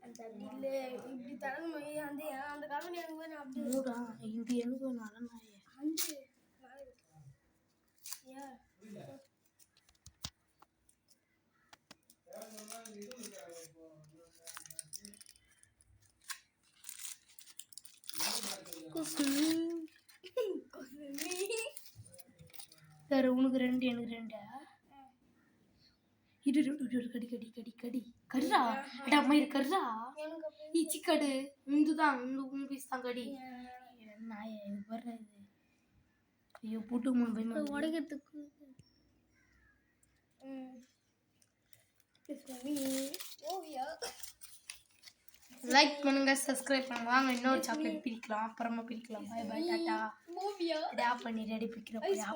அந்த தண்ணியில் இப்படி தரணும் அந்த காமெடி எனக்கு வேணும் அப்படி மூடா இது எனக்கு வேணும் அலமாயே அஞ்சு ஏன் வேற உனக்கு 2 எனக்கு 2 இது கடி கடி கடி கடி கடிடா அட அம்மா இது கடிடா ஈச்சி கடு உந்துதான் உன் பீஸ் தான் கடி நாய இது வர்ற இது ஐயோ புட்டு முன்பை உடைக்கிறதுக்கு லைக் பண்ணுங்க சப்ஸ்கிரைப் பண்ணுங்க வாங்க இன்னொரு சாக்லேட் பிரிக்கலாம் அப்புறமா பிரிக்கலாம் பை பை டாடா மூவியா டா பண்ணி ரெடி பிரிக்கிறோம்